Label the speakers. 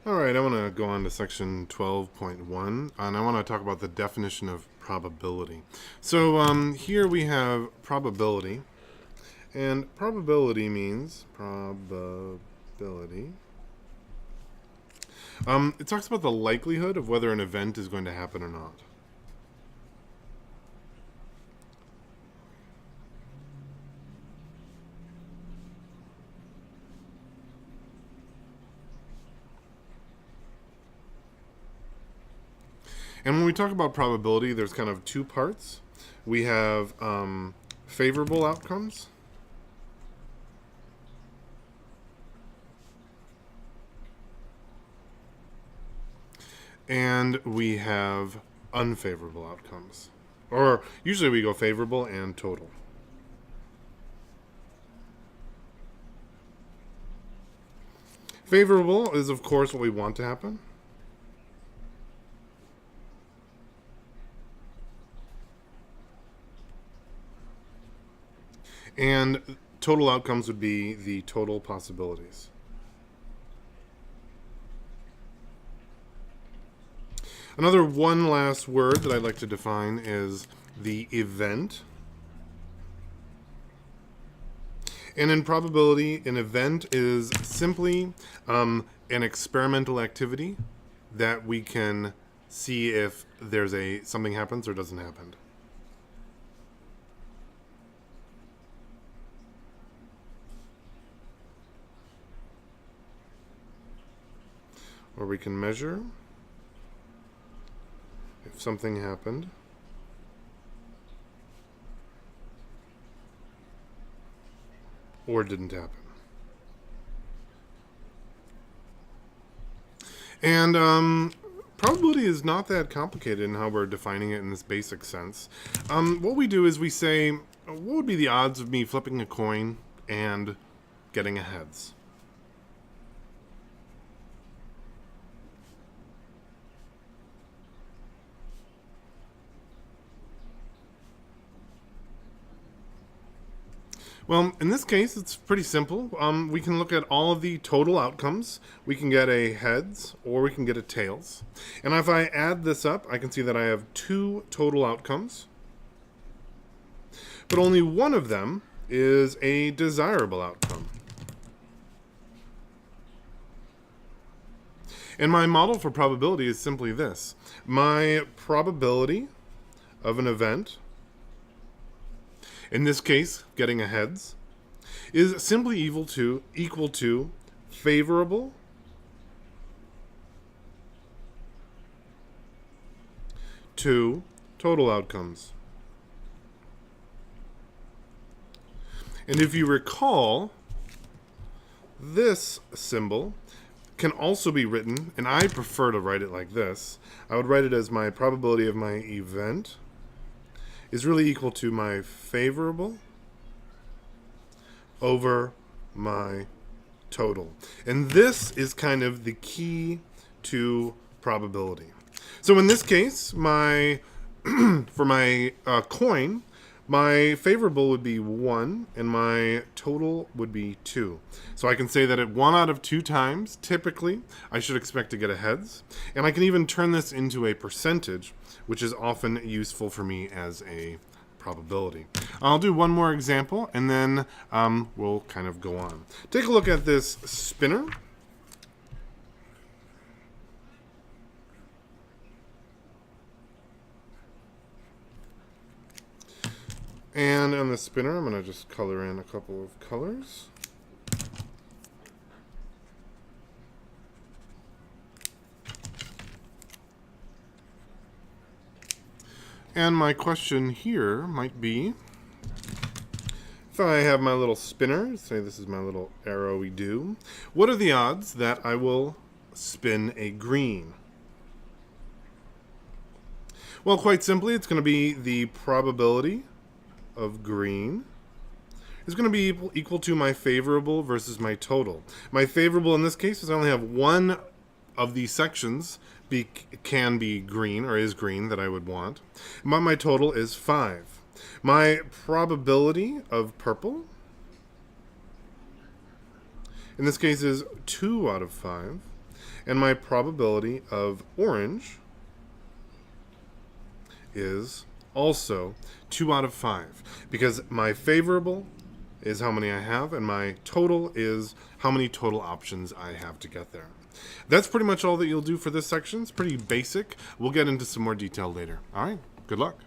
Speaker 1: All right, I want to go on to section 12.1, and I want to talk about the definition of probability. So here we have probability, and probability means probability. It talks about the likelihood of whether an event is going to happen or not. And when we talk about probability, there's kind of two parts. We have favorable outcomes, and we have unfavorable outcomes. Or usually we go favorable and total. Favorable is, of course, what we want to happen. And total outcomes would be the total possibilities. Another one last word that I'd like to define is the event. And in probability, an event is simply an experimental activity that we can see if there's something happens or doesn't happen. Or we can measure if something happened or didn't happen. And probability is not that complicated in how we're defining it in this basic sense. What we do is we say, what would be the odds of me flipping a coin and getting a heads? Well, in this case, it's pretty simple. We can look at all of the total outcomes. We can get a heads or we can get a tails. And if I add this up, I can see that I have two total outcomes. But only one of them is a desirable outcome. And my model for probability is simply this. My probability of an event, in this case, getting a heads, is simply equal to favorable to total outcomes. And if you recall, this symbol can also be written, and I prefer to write it like this. I would write it as my probability of my event is really equal to my favorable over my total. And this is kind of the key to probability. So in this case, for my coin, my favorable would be 1 and my total would be 2. So I can say that at 1 out of 2 times, typically, I should expect to get a heads. And I can even turn this into a percentage, which is often useful for me as a probability. I'll do one more example and then we'll kind of go on. Take a look at this spinner. And on the spinner, I'm going to just color in a couple of colors. And my question here might be, if I have my little spinner, say this is my little arrowy do, what are the odds that I will spin a green? Well, quite simply, it's going to be the probability of green is going to be equal to my favorable versus my total. My favorable in this case is I only have one of these sections can be green or is green that I would want. But my total is 5. My probability of purple in this case is 2 out of 5. And my probability of orange is also 2 out of 5, because my favorable is how many I have, and my total is how many total options I have to get there. That's pretty much all that you'll do for this section. It's pretty basic. We'll get into some more detail later. All right, good luck.